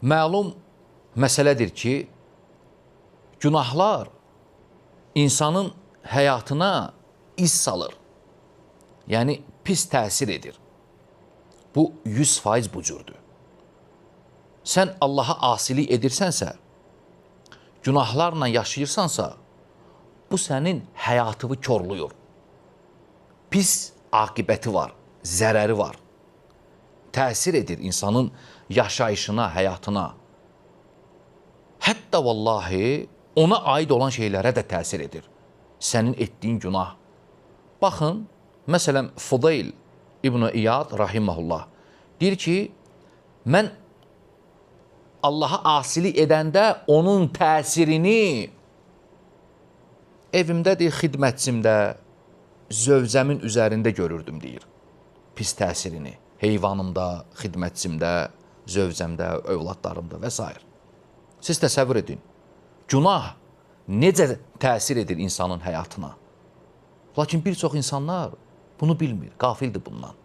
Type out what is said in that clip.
Məlum məsələdir ki, günahlar insanın həyatına iz salır. Yəni, pis təsir edir. Bu 100% bu cürdür. Sən Allaha asilik edirsənsə, günahlarla yaşayırsansa, bu sənin həyatını körlüyor. Pis aqibəti var, zərəri var. Təsir edir insanın yaşayışına, həyatına. Hətta vallahi ona aid olan şeylərə də təsir edir. Sənin etdiyin günah. Baxın, məsələn, Fudayl İbn İyad rahiməhullah deyir ki, mən Allaha asilik edəndə onun təsirini evimdədir, xidmətçimdə, zövcəmin üzərində görürdüm, deyir. Pis təsirini heyvanımda, xidmətçimdə, zövcəmdə, övladlarımda və s. Siz təsəvvür edin, günah necə təsir edir insanın həyatına? Lakin bir çox insanlar bunu bilmir, qafildir bundan.